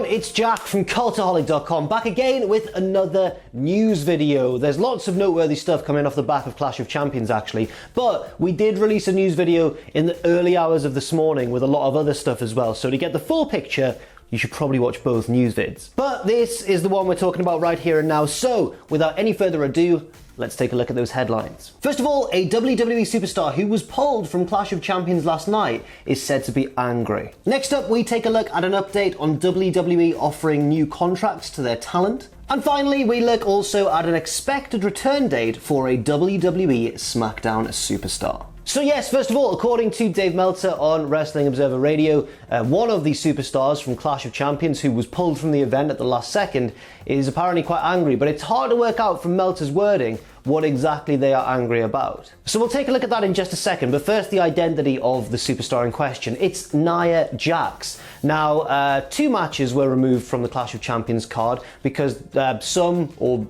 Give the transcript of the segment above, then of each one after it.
it's Jack from Cultaholic.com, back again with another news video. There's lots of noteworthy stuff coming off the back of Clash of Champions actually, but we did release a news video in the early hours of this morning with a lot of other stuff as well, so to get the full picture, you should probably watch both news vids. But this is the one we're talking about right here and now, so without any further ado, let's take a look at those headlines. First of all, a WWE Superstar who was pulled from Clash of Champions last night is said to be angry. Next up, we take a look at an update on WWE offering new contracts to their talent. And finally, we look also at an expected return date for a WWE SmackDown Superstar. So yes, first of all, according to Dave Meltzer on Wrestling Observer Radio, one of the superstars from Clash of Champions who was pulled from the event at the last second is apparently quite angry, but it's hard to work out from Meltzer's wording what exactly they are angry about. So we'll take a look at that in just a second, but first the identity of the superstar in question. It's Nia Jax. Now, two matches were removed from the Clash of Champions card because some of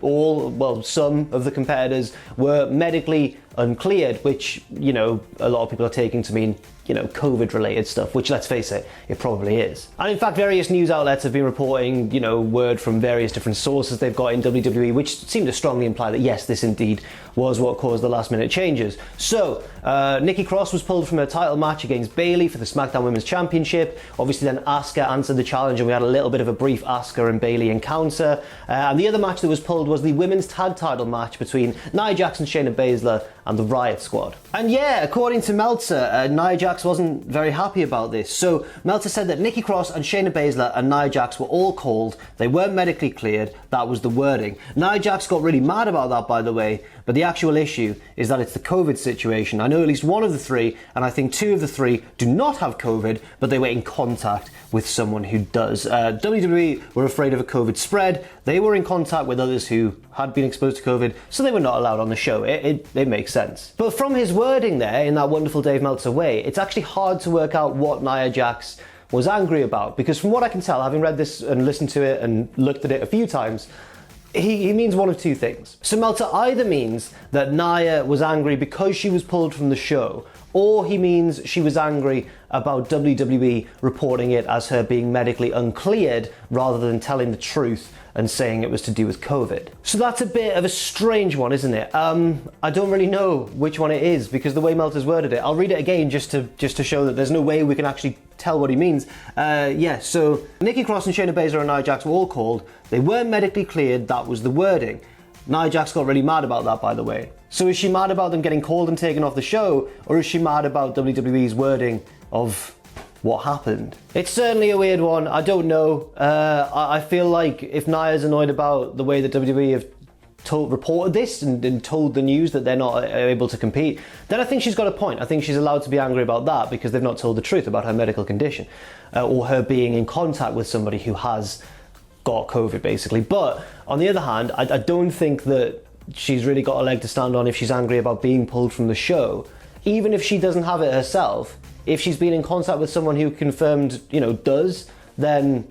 the competitors were medically uncleared, which, you know, a lot of people are taking to mean, you know, COVID related stuff, which, let's face it, it probably is. And in fact, various news outlets have been reporting, you know, word from various different sources they've got in WWE, which seem to strongly imply that yes, this indeed was what caused the last minute changes. So, Nikki Cross was pulled from her title match against Bayley for the SmackDown Women's Championship. Obviously then Asuka answered the challenge and we had a little bit of a brief Asuka and Bayley encounter. And the other match that was pulled was the women's tag title match between Nia Jax and Shayna Baszler and the Riot Squad. And yeah, according to Meltzer, Nia Jax wasn't very happy about this. So Meltzer said that Nikki Cross and Shayna Baszler and Nia Jax were all called. They weren't medically cleared. That was the wording. Nia Jax got really mad about that, by the way, but the actual issue is that it's the COVID situation. I know at least one of the three, and I think two of the three do not have COVID, but they were in contact with someone who does. WWE were afraid of a COVID spread. They were in contact with others who had been exposed to COVID, so they were not allowed on the show. It makes sense. But from his wording there, in that wonderful Dave Meltzer way, it's actually hard to work out what Nia Jax was angry about, because from what I can tell, having read this and listened to it and looked at it a few times, he means one of two things. So Meltzer either means that Nia was angry because she was pulled from the show, or he means she was angry about WWE reporting it as her being medically uncleared rather than telling the truth and saying it was to do with COVID. So that's a bit of a strange one, isn't it? I don't really know which one it is because the way Meltzer's worded it. I'll read it again just to show that there's no way we can actually tell what he means. Yeah, so Nikki Cross and Shayna Baszler and Nia Jax were all called. They weren't medically cleared, that was the wording. Nia Jax got really mad about that, by the way. So is she mad about them getting called and taken off the show, or is she mad about WWE's wording of what happened? It's certainly a weird one. I don't know. I feel like if Nia's annoyed about the way that WWE have reported this and told the news that they're not able to compete, then I think she's got a point. I think she's allowed to be angry about that because they've not told the truth about her medical condition or her being in contact with somebody who has got COVID, basically. But on the other hand, I don't think that she's really got a leg to stand on if she's angry about being pulled from the show. Even if she doesn't have it herself, if she's been in contact with someone who confirmed, you know, does, then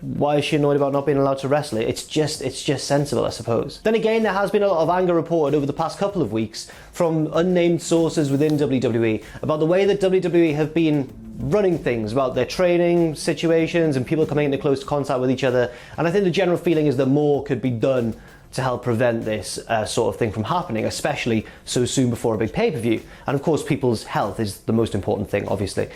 why is she annoyed about not being allowed to wrestle it? It's just sensible, I suppose. Then again, there has been a lot of anger reported over the past couple of weeks from unnamed sources within WWE about the way that WWE have been running things, about their training situations and people coming into close contact with each other. And I think the general feeling is that more could be done to help prevent this sort of thing from happening, especially so soon before a big pay-per-view. And of course, people's health is the most important thing, obviously.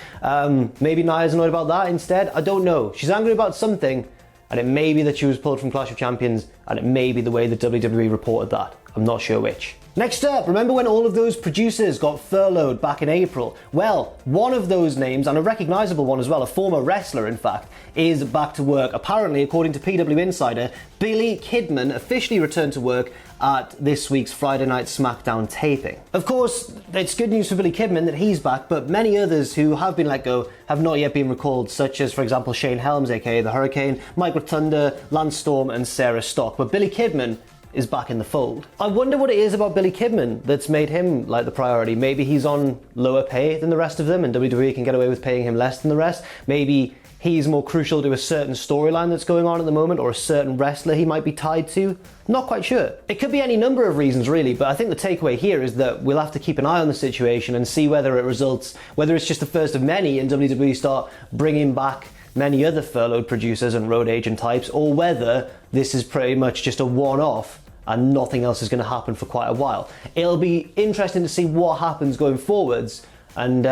Maybe Nia's annoyed about that instead. I don't know. She's angry about something, and it may be that she was pulled from Clash of Champions, and it may be the way that WWE reported that. I'm not sure which. Next up, remember when all of those producers got furloughed back in April? Well, one of those names, and a recognisable one as well, a former wrestler in fact, is back to work. Apparently, according to PW Insider, Billy Kidman officially returned to work at this week's Friday Night SmackDown taping. Of course, it's good news for Billy Kidman that he's back, but many others who have been let go have not yet been recalled, such as, for example, Shane Helms, aka The Hurricane, Mike Rotunda, Lance Storm, and Sarah Stock. But Billy Kidman is back in the fold. I wonder what it is about Billy Kidman that's made him like the priority. Maybe he's on lower pay than the rest of them and WWE can get away with paying him less than the rest. Maybe he's more crucial to a certain storyline that's going on at the moment, or a certain wrestler he might be tied to. Not quite sure. It could be any number of reasons really, but I think the takeaway here is that we'll have to keep an eye on the situation and see whether it results, whether it's just the first of many and WWE start bringing back many other furloughed producers and road agent types, or whether this is pretty much just a one-off and nothing else is going to happen for quite a while. It'll be interesting to see what happens going forwards. And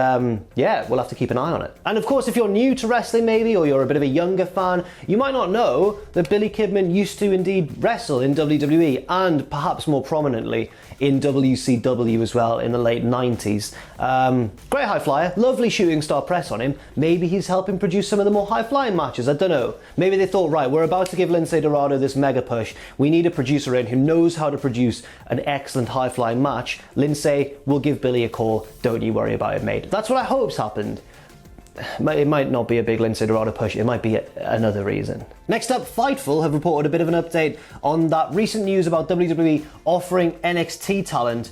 yeah, we'll have to keep an eye on it. And of course, if you're new to wrestling maybe, or you're a bit of a younger fan, you might not know that Billy Kidman used to indeed wrestle in WWE, and perhaps more prominently in WCW as well in the late 90s. Great high flyer, lovely shooting star press on him. Maybe he's helping produce some of the more high flying matches, I don't know. Maybe they thought, right, we're about to give Lince Dorado this mega push. We need a producer in who knows how to produce an excellent high flying match. Lince, we'll give Billy a call, don't you worry about it, mate. That's what I hope's happened. It might not be a big Lince Dorado push, it might be another reason. Next up, Fightful have reported a bit of an update on that recent news about WWE offering NXT talent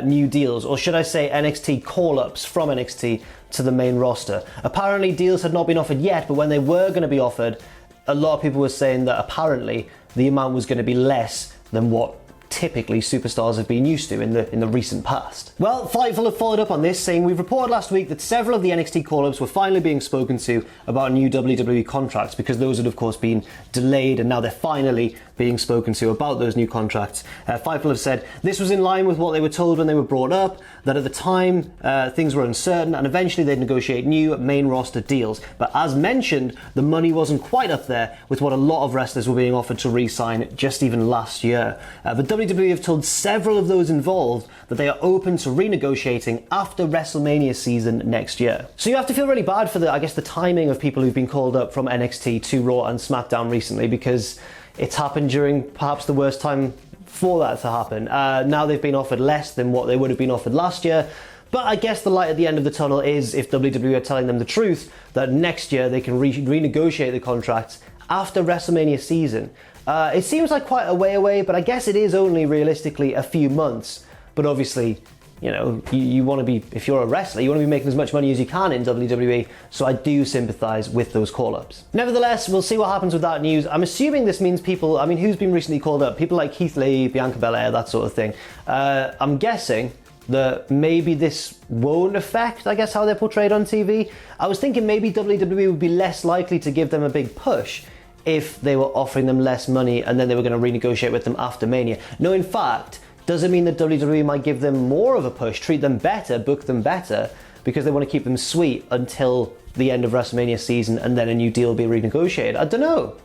new deals, or should I say NXT call-ups from NXT to the main roster. Apparently deals had not been offered yet, but when they were going to be offered, a lot of people were saying that apparently the amount was going to be less than what typically superstars have been used to in the recent past. Well, Fightful have followed up on this, saying we've reported last week that several of the NXT call-ups were finally being spoken to about new WWE contracts, because those had of course been delayed, and now they're finally being spoken to about those new contracts. Fightful have said this was in line with what they were told when they were brought up, that at the time things were uncertain and eventually they'd negotiate new main roster deals. But as mentioned, the money wasn't quite up there with what a lot of wrestlers were being offered to re-sign just even last year. But WWE have told several of those involved that they are open to renegotiating after WrestleMania season next year. So you have to feel really bad for the timing of people who've been called up from NXT to Raw and SmackDown recently, because it's happened during perhaps the worst time for that to happen. Now they've been offered less than what they would have been offered last year. But I guess the light at the end of the tunnel is if WWE are telling them the truth, that next year they can renegotiate the contracts after WrestleMania season. It seems like quite a way away, but I guess it is only realistically a few months. But obviously, you know, you want to be, if you're a wrestler, you want to be making as much money as you can in WWE, so I do sympathise with those call-ups. Nevertheless, we'll see what happens with that news. I'm assuming this means people, who's been recently called up? People like Keith Lee, Bianca Belair, that sort of thing. I'm guessing that maybe this won't affect, how they're portrayed on TV. I was thinking maybe WWE would be less likely to give them a big push if they were offering them less money and then they were going to renegotiate with them after Mania. No, in fact, does it mean that WWE might give them more of a push, treat them better, book them better, because they want to keep them sweet until the end of WrestleMania season and then a new deal will be renegotiated? I don't know.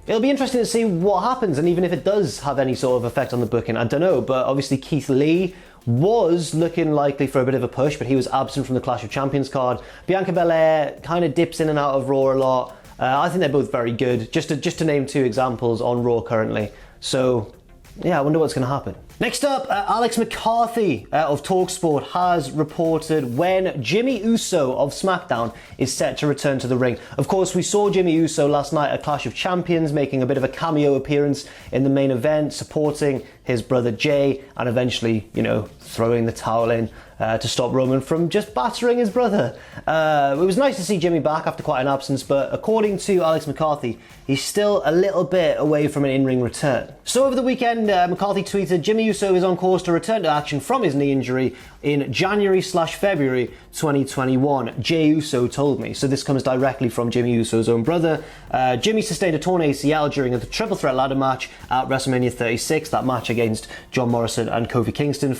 It'll be interesting to see what happens, and even if it does have any sort of effect on the booking, I don't know. But obviously Keith Lee was looking likely for a bit of a push, but he was absent from the Clash of Champions card. Bianca Belair kind of dips in and out of Raw a lot. I think they're both very good, just to name two examples on Raw currently. So yeah, I wonder what's going to happen. Next up, Alex McCarthy of TalkSport has reported when Jimmy Uso of SmackDown is set to return to the ring. Of course, we saw Jimmy Uso last night at Clash of Champions making a bit of a cameo appearance in the main event, supporting his brother Jay, and eventually, throwing the towel in to stop Roman from just battering his brother. It was nice to see Jimmy back after quite an absence, but according to Alex McCarthy, he's still a little bit away from an in-ring return. So over the weekend, McCarthy tweeted, Jimmy Uso is on course to return to action from his knee injury in January/February 2021. Jey Uso told me. So this comes directly from Jimmy Uso's own brother. Jimmy sustained a torn ACL during the triple threat ladder match at WrestleMania 36, that match against John Morrison and Kofi Kingston.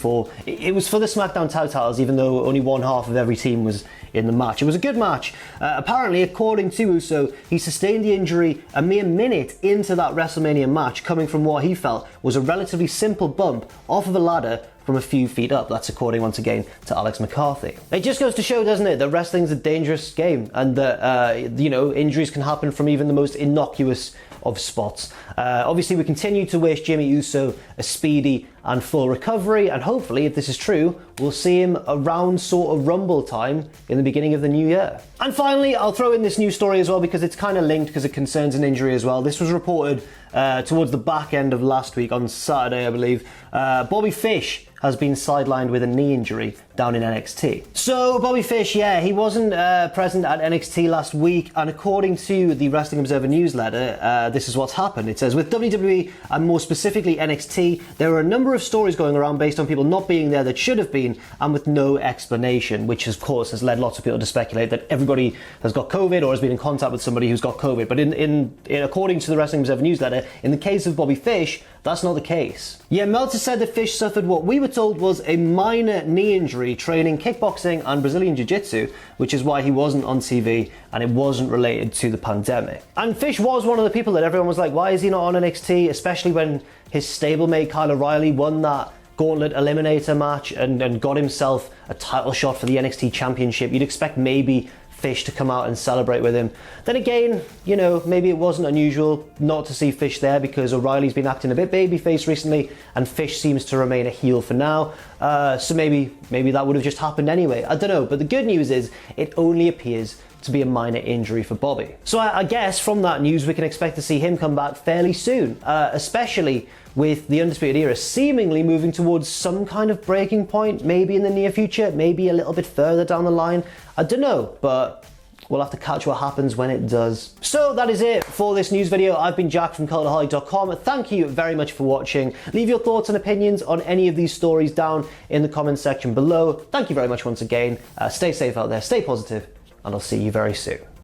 It was for the SmackDown tag titles, even though only one half of every team was in the match. It was a good match. Apparently, according to Uso, he sustained the injury a mere minute into that WrestleMania match, coming from what he felt was a relatively simple bump off of a ladder from a few feet up. That's according, once again, to Alex McCarthy. It just goes to show, doesn't it, that wrestling's a dangerous game, and that, injuries can happen from even the most innocuous of spots. Obviously, we continue to wish Jimmy Uso a speedy and full recovery, and hopefully, if this is true, we'll see him around sort of Rumble time in the beginning of the new year. And finally, I'll throw in this news story as well, because it's kind of linked, because it concerns an injury as well. This was reported towards the back end of last week, on Saturday, I believe. Bobby Fish has been sidelined with a knee injury down in NXT. So Bobby Fish, yeah, he wasn't present at NXT last week, and according to the Wrestling Observer newsletter, this is what's happened. It says, with WWE, and more specifically NXT, there are a number of stories going around based on people not being there that should have been, and with no explanation, which of course has led lots of people to speculate that everybody has got COVID or has been in contact with somebody who's got COVID. But in according to the Wrestling Observer newsletter, in the case of Bobby Fish, that's not the case. Yeah, Meltzer said that Fish suffered what we were told was a minor knee injury training kickboxing and Brazilian Jiu-Jitsu, which is why he wasn't on TV, and it wasn't related to the pandemic. And Fish was one of the people that everyone was like, why is he not on NXT? Especially when his stablemate Kyle O'Reilly won that gauntlet eliminator match and got himself a title shot for the NXT Championship. You'd expect maybe Fish to come out and celebrate with him. Then again, you know, maybe it wasn't unusual not to see Fish there because O'Reilly's been acting a bit babyface recently and Fish seems to remain a heel for now. So maybe that would have just happened anyway. I don't know, but the good news is it only appears to be a minor injury for Bobby. So I guess from that news we can expect to see him come back fairly soon, especially with the Undisputed Era seemingly moving towards some kind of breaking point, maybe in the near future, maybe a little bit further down the line. I don't know, but we'll have to catch what happens when it does. So that is it for this news video. I've been Jack from Cultaholic.com. Thank you very much for watching. Leave your thoughts and opinions on any of these stories down in the comments section below. Thank you very much once again. Stay safe out there, stay positive, and I'll see you very soon.